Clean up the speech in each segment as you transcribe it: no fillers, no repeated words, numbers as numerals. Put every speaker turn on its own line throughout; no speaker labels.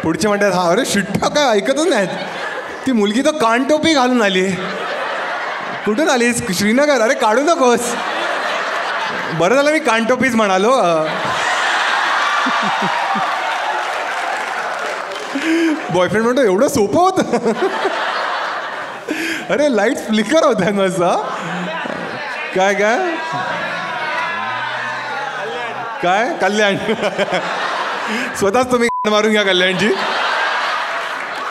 पुढचे म्हणतात हा अरे शिट्टा काय ऐकतच नाहीत. ती मुलगी तर कानटोपी घालून आली. कुठून आलीस? श्रीनगर. अरे काढू नकोस. बरं झालं मी कानटोपीच म्हणालो. बॉयफ्रेंड म्हणतो एवढं सोपं होतं. अरे लाईट फ्लिकर होत्या मस्त. काय काय काय कल्याण. स्वतःच तुम्ही मारून घ्या कल्याणची.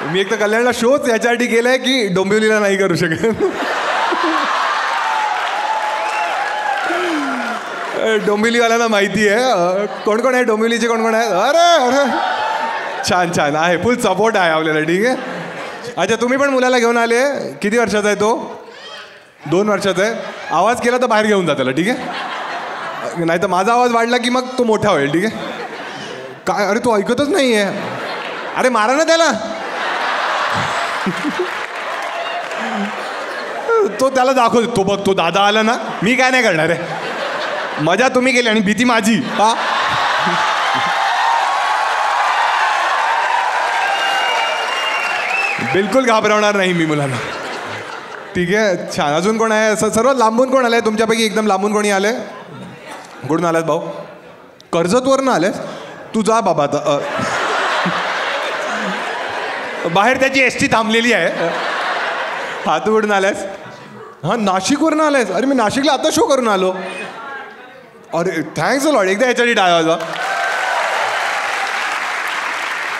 मी एक तर कल्याणला शोच याच्यासाठी केलाय की डोंबिवलीला नाही करू शकत. डोंबिवलीवाल्यांना माहिती आहे कोण कोण आहे डोंबिवलीचे कोण कोण आहेत. अरे अरे छान छान आहे. फुल सपोर्ट आहे आपल्याला. ठीक आहे. अच्छा तुम्ही पण मुलाला घेऊन आले. किती वर्षाचा आहे तो? 2 वर्षाचा आहे. आवाज केला तर बाहेर घेऊन जा त्याला. ठीक आहे. नाही तर माझा आवाज वाढला की मग तो मोठा होईल. ठीक आहे. काय अरे तो ऐकतच नाही आहे. अरे मारा ना त्याला. तो त्याला दाखवतो. तो बघ तो दादा आला ना. मी काय नाही करणार आहे. मजा तुम्ही केली आणि भीती माझी. हा बिलकुल घाबरवणार नाही मी मुलांना. ठीक आहे. छान. अजून कोण आहे? सर्वात लांबून कोण आलंय तुमच्यापैकी? एकदम लांबून कोणी आलंय? कुठून आलास भाऊ? कर्जतवरनं आलेस? तू जा बाबा आता. बाहेर त्याची एस टी थांबलेली आहे. हा तू कुठून आलास? हा नाशिकवरून आलायस? अरे मी नाशिकला आता शो करून आलो. अरे थँक्स लॉर्ड. एकदा याच्यासाठी टाळा जा.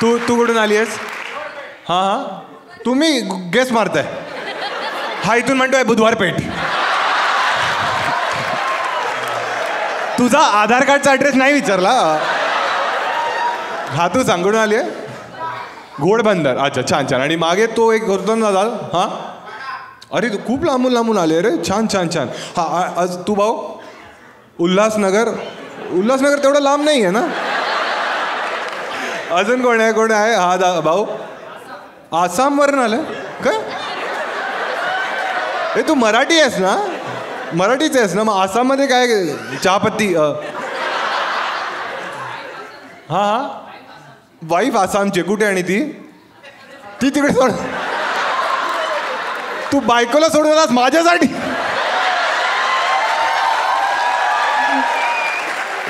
तू कुठून आली आहेस? हां हां तुम्ही गेस मारताय. हा इथून म्हणतोय बुधवार पेठ. तुझा आधार कार्डचा ॲड्रेस नाही विचारला. हा तू सांगून आली आहे? घोडबंदर. अच्छा छान छान. आणि मागे तो एक होतो ना दादा. हां अरे तू खूप लांबून लांबून आले रे. छान छान छान. हां आज तू भाऊ? उल्हासनगर. उल्हासनगर तेवढं लांब नाही आहे ना. अजून कोण आहे? कोण आहे? हा भाऊ आसामवरून आलं काय? हे तू मराठी आहेस ना? मराठीच आहेस ना? मग आसाममध्ये काय चहापत्ती? हां हां वाईफ आसामची. कुठे आणि ती तिकडे सोड. तू बायकोला सोडून आलास माझ्यासाठी?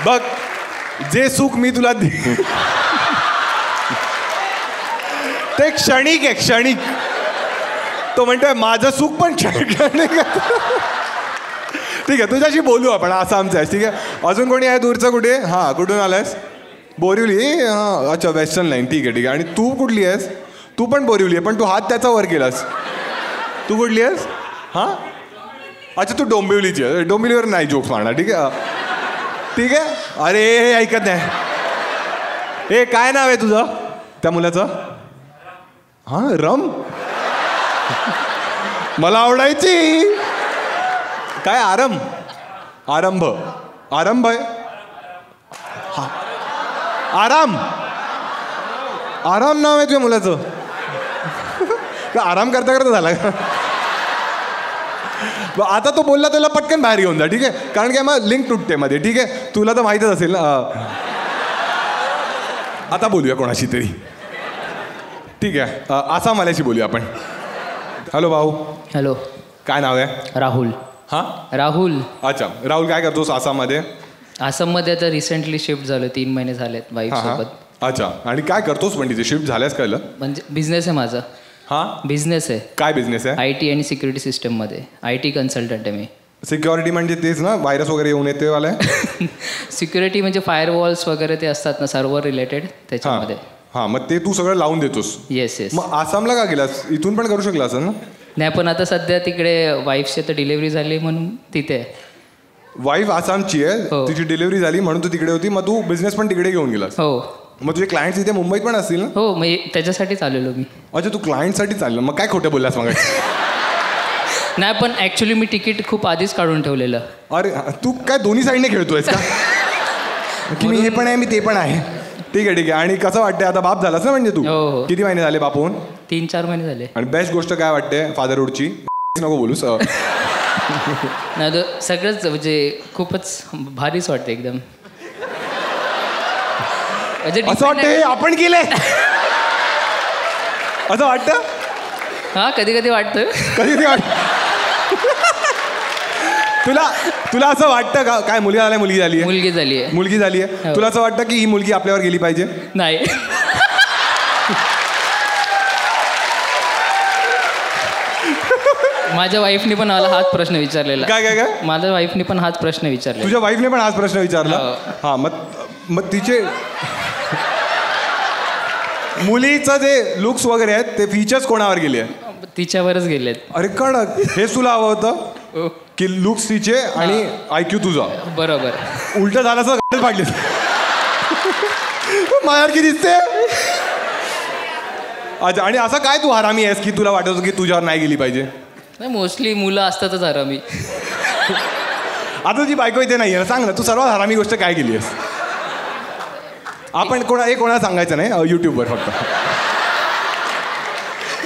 बघ जे सुख मी तुला दे ते क्षणिक आहे. क्षणिक. तो म्हणतोय माझं सुख पण क्षणिक. ठीक आहे तुझ्याशी बोलू आपण. आसामचं आहेस. ठीक आहे. अजून कोणी आहे दूरचं? कुठे? हां कुठून आलायस? बोरिवली. हां अच्छा वेस्टर्न लाईन. ठीक आहे ठीक आहे. आणि तू कुठली आहेस? तू पण बोरिवली आहे पण तू हात त्याचा वर केलास. तू कुठली आहेस? हां अच्छा तू डोंबिवलीची आहे. डोंबिवलीवर नाही जोक्स मारणार. ठीक आहे. ठीक आहे. अरे हे ऐकत नाही. हे काय नाव आहे तुझं त्या मुलाचं? हां रम. मला आवडायची. काय आरंभ? आरंभ. आरंभ आहे. हा आराम. आराम नाव आहे तुझ्या मुलाचं? आराम करता करता झाला का? आता तो बोलला त्याला पटकन बाहेर घेऊन जा. ठीक आहे. कारण की मग लिंक तुटते मध्ये. ठीक आहे. तुला तर माहीतच असेल ना. आता बोलूया कोणाशी तरी. ठीक आहे. आसामवाल्याशी बोलूया आपण. हॅलो भाऊ.
हॅलो.
काय नाव आहे?
राहुल.
हां
राहुल.
अच्छा राहुल काय करतोस आसाममध्ये?
आसाममध्ये आता रिसेंटली शिफ्ट झालो. 3 महिने झालेत वाईफ सोबत.
अच्छा आणि काय करतोस पण तिथे शिफ्ट झाल्यास कळलं?
म्हणजे बिझनेस आहे माझा.
हां
बिझनेस आहे.
काय बिझनेस आहे?
IT आणि सिक्युरिटी सिस्टममध्ये. IT कन्सल्टंट आहे मी.
सिक्युरिटी म्हणजे तेच ना व्हायरस वगैरे येऊन येते वाला?
सिक्युरिटी म्हणजे फायरवॉल्स वगैरे ते असतात ना सर्व्हर रिलेटेड त्याच्यामध्ये.
हां मग ते तू सगळं लावून देतोस?
Yes yes.
मग आसामला का गेलास? इथून पण करू शकला असेल ना?
नाही पण आता सध्या तिकडे वाईफची तर डिलिव्हरी झाली म्हणून तिथे आहे.
वाईफ आसामची आहे.
हो.
तिची डिलिव्हरी झाली म्हणून तू तिकडे होती. मग तू बिझनेस पण तिकडे घेऊन गेलास?
हो.
मग तुझे क्लायंट्स इथे मुंबईत पण असतील ना?
हो मग त्याच्यासाठीच आलेलो मी.
अच्छा तू क्लायंटसाठी चाललं. मग काय खोटं बोललास मग?
नाही पण ॲक्च्युली मी तिकीट खूप आधीच काढून ठेवलेलं.
अरे तू काय दोन्ही साईडने खेळतोयस का? की मी हे पण आहे मी ते पण आहे. ठीक आहे ठीक आहे. आणि कसं वाटतंय आता बाप झालास ना म्हणजे तू?
हो हो.
किती महिने झाले बाप होऊन?
3-4 महिने झाले.
आणि बेस्ट गोष्ट काय वाटते फादरहूडची? नको बोलूस.
नाही सगळंच म्हणजे खूपच भारीच वाटतं एकदम.
असं वाटतं आपण केलंय. असं वाटतं?
हां, कधी कधी वाटतं.
कधी वाटत तुला असं वाटतं का काय मुलगा झालाय मुलगी झाली आहे?
मुलगी झाली आहे.
मुलगी झाली आहे.
हो.
तुला असं वाटतं की ही मुलगी आपल्यावर गेली पाहिजे?
नाही. माझ्या वाईफने पण मला हाच प्रश्न विचारलेला.
काय
माझ्या वाईफने पण हाच प्रश्न विचारलेला.
तुझ्या वाईफने पण हाच प्रश्न विचारला?
हो.
हा, मग तिचे मुलीचं जे लुक्स वगैरे आहेत ते फीचर्स कोणावर गेले आहेत?
तिच्यावरच गेलेत.
अरे कडक, हेच तुला हवं होतं
ओ,
की लुक्स तिचे आणि IQ तुझा.
बरोबर.
उलट झालं असं पाडले माझ्यासारखी दिसते. अच्छा, आणि असं काय तू हरामी आहेस की तुला वाटत की तुझ्यावर नाही गेली पाहिजे?
नाही, मोस्टली मुलं असतातच हरामी.
आता जी बायको इथे नाही आहे, सांग ना तू सर्वात हरामी गोष्ट काय केली आहेस? आपण कोणाला सांगायचं नाही यूट्यूबवर फक्त.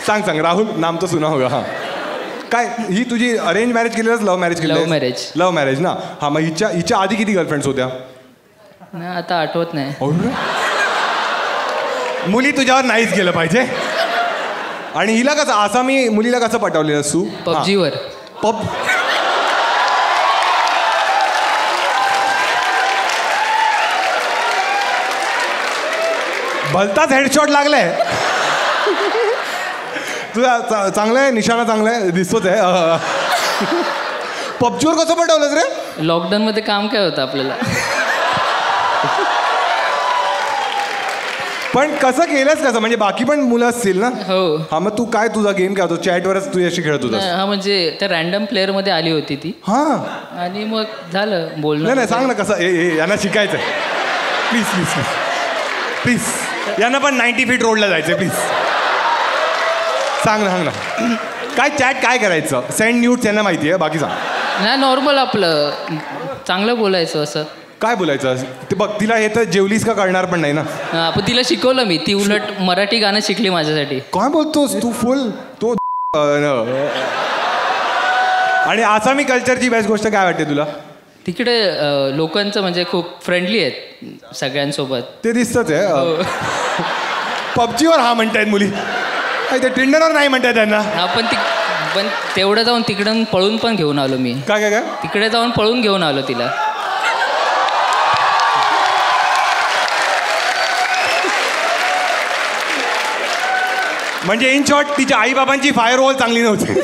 सांग राहुल, नाम तर सुना होगा. हां, काय ही तुझी अरेंज मॅरेज केलेलंच लव्ह मॅरेज केली?
Love marriage.
लव्ह मॅरेज ना. हां, मग हिच्या आधी किती गर्लफ्रेंड्स होत्या?
नाही, आता आठवत नाही.
मुली तुझ्यावर नाहीच गेलं पाहिजे. आणि हिला कसं आसामी मुलीला कसं पटवलेलं तू?
पबजीवर.
भलताच हेडशॉट लागलाय तुझा. चांगलं आहे, निशाणा चांगला आहे, दिसतोच आहे. पबजीवर कसं पटवलंस रे?
लॉकडाऊनमध्ये काम काय होतं आपल्याला?
पण कसं केलंस कसं? म्हणजे बाकी पण मुलं असतील ना?
हो.
हा, मग तू काय तुझा गेम काय होतो? चॅटवरच तू अशी खेळत होतास?
हा, म्हणजे त्या रॅन्डम प्लेअरमध्ये आली होती ती.
हां,
आणि मग झालं बोलणं.
नाही सांग ना कसं. यांना शिकायचं प्लीज प्लीज प्लीज. यांना पण 90 फीट रोडला जायचं प्लीज. सांग ना काय चॅट काय करायचं? सेंड न्यूज त्यांना माहिती आहे, बाकी सांग.
नाही, नॉर्मल आपलं चांगलं बोलायचं असं.
काय बोलायचं ते बघ. तिला हे तर जेवलीस का कळणार पण नाही ना.
हा, पण तिला शिकवलं मी. ती उलट मराठी गाणं शिकली माझ्यासाठी.
काय बोलतोस तू? फुल तो. आणि आसामी कल्चरची बेस्ट गोष्ट काय वाटते तुला?
तिकडे लोकांचं म्हणजे खूप फ्रेंडली आहेत सगळ्यांसोबत.
ते दिसतच आहे. पबजीवर हा म्हणतायत मुली, ते टिंडरवर नाही म्हणतायत त्यांना.
हा, पण तेवढं जाऊन तिकडून पळून पण घेऊन आलो मी.
काय
तिकडे जाऊन पळून घेऊन आलो तिला.
म्हणजे इन शॉर्ट तिच्या आईबाबांची फायरवॉल चांगली नव्हती.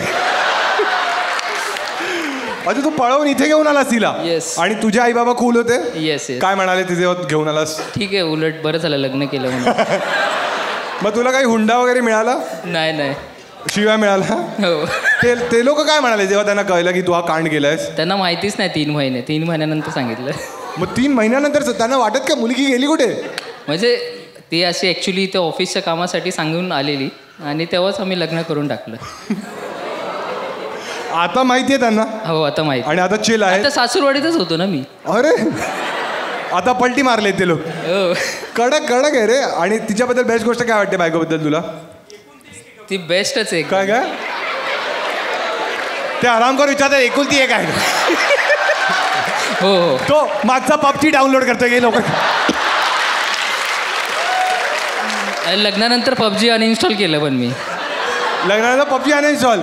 अच्छा, तू पळवून इथे घेऊन आलास तिला?
येस.
आणि तुझे आई बाबा कूल होते?
येस.
काय म्हणाले तिथे घेऊन आलास?
ठीक आहे, उलट बरं झालं लग्न केलं म्हणून.
मग तुला काही हुंडा वगैरे मिळाला?
नाही.
शिव्या मिळाला?
हो.
ते लोक काय म्हणाले जेव्हा त्यांना कळलं की तू हा कांड केलायस?
त्यांना माहितीच नाही. 3 महिन्यानंतर सांगितलं.
मग 3 महिन्यानंतर त्यांना वाटत का मुलगी गेली कुठे?
म्हणजे ती अशी ॲक्च्युली त्या ऑफिसच्या कामासाठी सांगून आलेली आणि तेव्हाच आम्ही लग्न करून टाकलं.
आता माहिती आहे त्यांना?
हो, आता माहिती.
आणि आता चिल आहे?
आता सासूरवाडीतच होतो ना मी.
अरे, आता पलटी मारले ते लोक.
हो.
कडक आहे रे. आणि तिच्याबद्दल बेस्ट गोष्ट काय वाटते बायकोबद्दल तुला?
ती बेस्टच आहे.
काय ते आरामकर विचारतात एकुलती एक आहे.
हो.
तो मागचा पबजी डाउनलोड करतोय हे लोक.
लग्नानंतर पबजी अनइन्स्टॉल केलं पण मी.
लग्नानंतर पबजी अनइन्स्टॉल?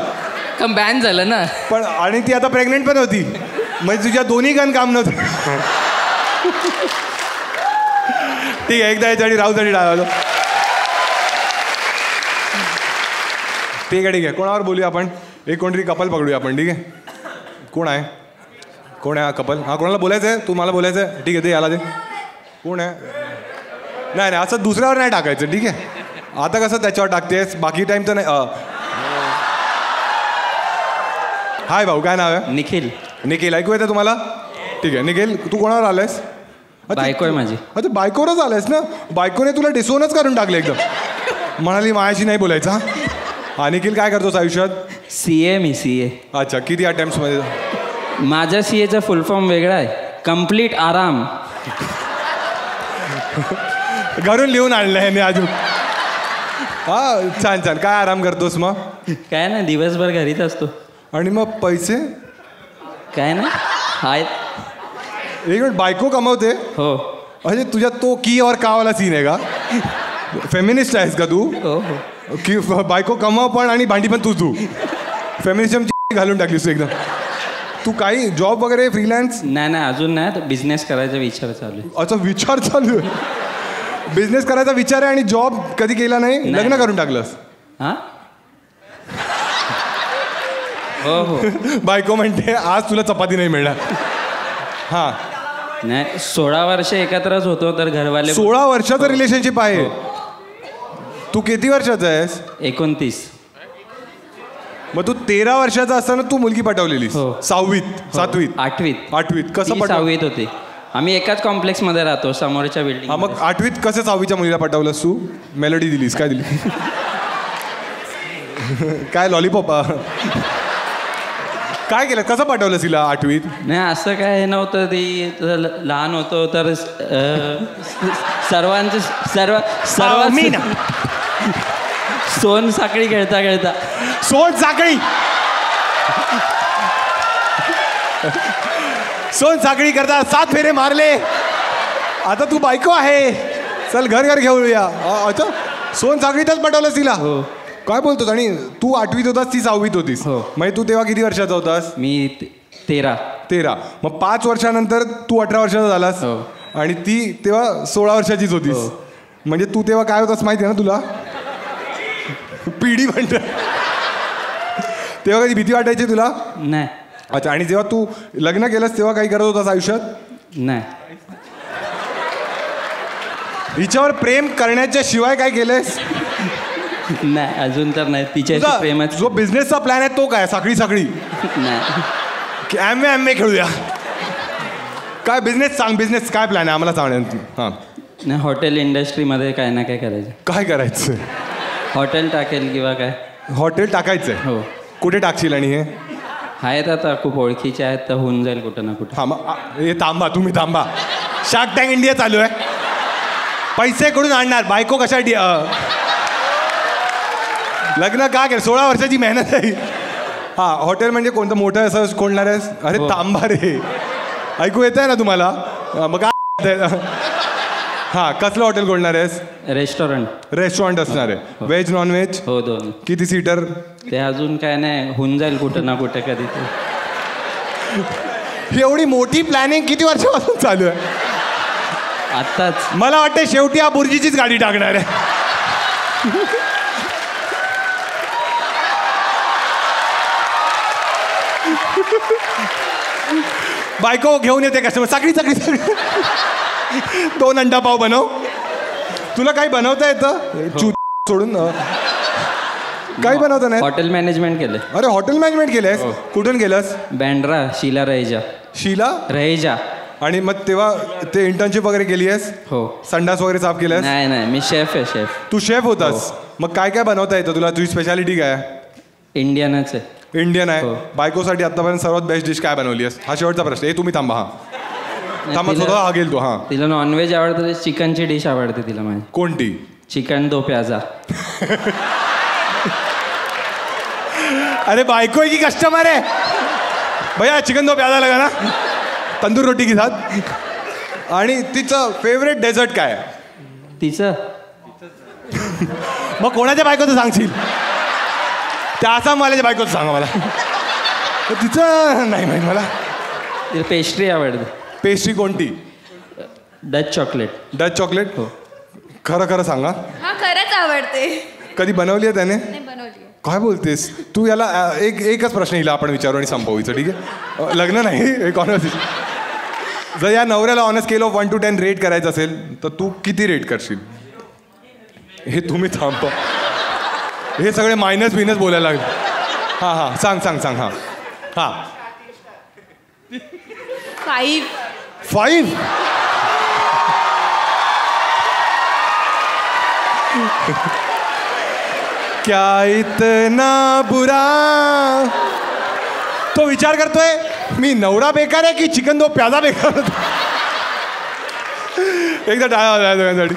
कारण बॅन झालं ना.
पण आणि ती आता प्रेग्नेंट पण होती, म्हणजे तुझ्या दोन्ही गण काम नव्हतं. ठीक आहे, एकदा याच्यासाठी राहूसाठी डाळलो. ठीक आहे. कोणावर बोलूया आपण? एक कोणतरी कपल पकडूया आपण. ठीक आहे, कोण आहे हा कपल? हा, कोणाला बोलायचं आहे? तू मला बोलायचं आहे? ठीक आहे, ते याला दे. कोण आहे? नाही असं दुसऱ्यावर नाही टाकायचं. ठीक आहे, आता कसं त्याच्यावर टाकतेस, बाकी टाईम तर नाही. हाय भाऊ, काय नाव आहे? निखिल. ऐकू येतं तुम्हाला? ठीक आहे. निखिल, तू कोणावर आलायस?
बायको आहे माझी.
अच्छा, बायकोवरच आलायस ना? बायकोने तुला डिसोनच करून टाकलं एकदम. म्हणाली माझ्याशी नाही बोलायचा. हा, निखिल काय करतोस आयुष्यात?
CA.
अच्छा, किती अटेम्प्ट्समध्ये?
माझ्या CAचा फुल फॉर्म वेगळा आहे, कंप्लीट आराम.
घरून लिहून आणलं आहे अजून. हा, छान. काय आराम करतोस मग?
काय ना, दिवसभर घरीच असतो.
आणि मग पैसे?
काय ना, आहेत.
एक मिनिट, बायको कमवते?
हो.
म्हणजे तुझ्या तो की और कावाला सीन आहे का? फेमिनिस्ट आहेस का तू?
हो.
की बायको कमाव पण आणि भांडी पण तू फेमिनिझमची घालून टाकलीस तू एकदम. तू काही जॉब वगैरे फ्रीलॅन्स?
नाही अजून नाही, तर बिझनेस करायचा विचार चालू आहे.
अच्छा, विचार चालू आहे. बिझनेस करायचा विचार आहे आणि जॉब कधी केला नाही, लग्न करून टाकलंस?
हां हो.
बायको म्हणते आज तुला चपाती नाही मिळणार. हां,
नाही 16 वर्ष एकत्रच होतो, तर घरवाले
16 वर्षाचं रिलेशनशिप आहे. तू किती वर्षाचा आहेस?
29.
मग तू 13 वर्षाचा असताना तू मुलगी पटवलेलीस?
हो.
6वीत 7वीत
8वीत.
कसं
ती
पटव?
6वीत होती. आम्ही एकाच कॉम्प्लेक्समध्ये राहतो, समोरच्या बिल्डिंग.
हा, मग 8वीत कसं 6वीच्या मुलीला पटवलंस तू? मेलोडी दिलीस? काय दिली? काय लॉलीपॉप? काय केलं, कसं पटवलं तिला 8वीत?
नाही असं काय हे नव्हतं, ती लहान होतो तर सर्वांचे सर्व
मी ना
सोन साखळी खेळता
सोन साखळी करता 7 फेरे मारले. आता तू बायको आहे, चल घर घेऊया. अच्छा, सोन साखळीतच पटवलंस तिला?
हो.
काय बोलतोस? आणि तू 8वीत होतास, ती 6वीत होतीस.
हो.
म्हणजे तू तेव्हा किती वर्षाचा होतास?
मी 13.
मग 5 वर्षानंतर तू 18 वर्षाचा झालास.
हो.
आणि ती तेव्हा 16 वर्षाचीच होतीस.
हो.
म्हणजे तू तेव्हा काय होतास माहिती आहे ना तुला? पिढी म्हणत. तेव्हा कधी भीती वाटायची तुला?
नाही.
अच्छा, आणि जेव्हा तू लग्न केलंस तेव्हा काही करत होतास आयुष्यात?
नाही.
हिच्यावर प्रेम करण्याच्या शिवाय काय केलंयस?
नाही अजून तर नाही. तिच्याशी प्रेमात
जो बिझनेसचा प्लॅन आहे तो काय? साखळी
नाही.
की एम ए खेळूया? काय बिझनेस सांग, बिझनेस काय प्लॅन आहे आम्हाला सांग. हां,
नाही हॉटेल इंडस्ट्रीमध्ये काय ना काय करायचं.
काय करायचं?
हॉटेल टाकेल किंवा काय.
हॉटेल टाकायचंय?
हो.
कुठे टाकशील? आणि हे
आहेत आता खूप ओळखीचे आहेत, तर होऊन जाईल कुठं ना कुठं.
हां, मग हे तुम्ही थांबा. शार्क टँक इंडिया चालू आहे. पैसे कुठून आणणार? बायको कशासाठी? लग्न का केलं? 16 वर्षाची मेहनत आहे. हां, हॉटेल म्हणजे कोणतं मोठं असं खोलणार आहेस? अरे तांबा रे, ऐकू येत आहे ना तुम्हाला? मग काय? हां, कसलं हॉटेल खोलणार आहेस? रेस्टॉरंट असणार आहे. Veg non veg?
हो 2.
किती सीटर?
ते अजून काय नाही, होऊन जाईल कुठं ना कुठं कधी.
ही एवढी मोठी प्लॅनिंग किती वर्षापासून चालू आहे?
आत्ताच.
मला वाटतं शेवटी हा बुर्जीचीच गाडी टाकणार आहे. बायको घेऊन येते कस्टमर, साखळी 2 अंडा पाव बनव. तुला काही बनवता येतं? चू सोडून काही बनवता नाही?
हॉटेल मॅनेजमेंट केलं.
अरे, हॉटेल मॅनेजमेंट केलंयस? कुठून गेलंस?
बँड्रा शीला रहेजा.
आणि मग तेव्हा ते इंटर्नशिप वगैरे केली आहेस?
हो.
संडास वगैरे साफ केल्यास?
नाही मी शेफ आहे.
तू शेफ होतास? मग काय काय बनवता येतं तुला? तुझी स्पेशालिटी काय आहे?
इंडियनच आहे.
इंडियन आहे.
हो.
बायकोसाठी आतापर्यंत सर्वात बेस्ट डिश काय बनवली आहेस? हा शेवटचा प्रश्न. हे तुम्ही थांबा. थांबा, स्वतः हा गेल तू. हां,
तिला नॉनव्हेज आवडतं, चिकनची डिश आवडते तिला माझी.
कोणती?
चिकन दो प्याजा.
अरे, बायको आहे की कस्टमर आहे? भैया चिकन दो प्याजा लगा ना, तंदूर रोटी की साथ. आणि तिचं फेवरेट डेझर्ट काय आहे?
तिचं
मग कोणाच्या बायकोचं सांगशील? त्या आसामवाल्याच्या बायकोचं सांगा मला. तिचं नाही माहीत मला.
तिला पेस्ट्री आवडते.
पेस्ट्री कोणती?
Dutch chocolate.
हो. खरं सांगा.
हा, खरंच आवडते.
कधी बनवली आहे त्याने?
नाही बनवली.
काय बोलतेस तू? याला एकच प्रश्न हिला आपण विचारू आणि संपवायचं, ठीक आहे? लग्न नाही, एक कॉन्व्हर्सेशन. जर या नवऱ्याला on a scale of 1 to 10 rate करायचं असेल तर तू किती रेट करशील? हे तुम्ही थांबा. हे सगळे मायनस बिनस बोलायला लागले. हां, सांग. हां,
5.
क्या इतना बुरा? तो विचार करतोय मी नवरा बेकार आहे की चिकन दो प्याजा बेकार होता. एकदा टाळा दोघांसाठी.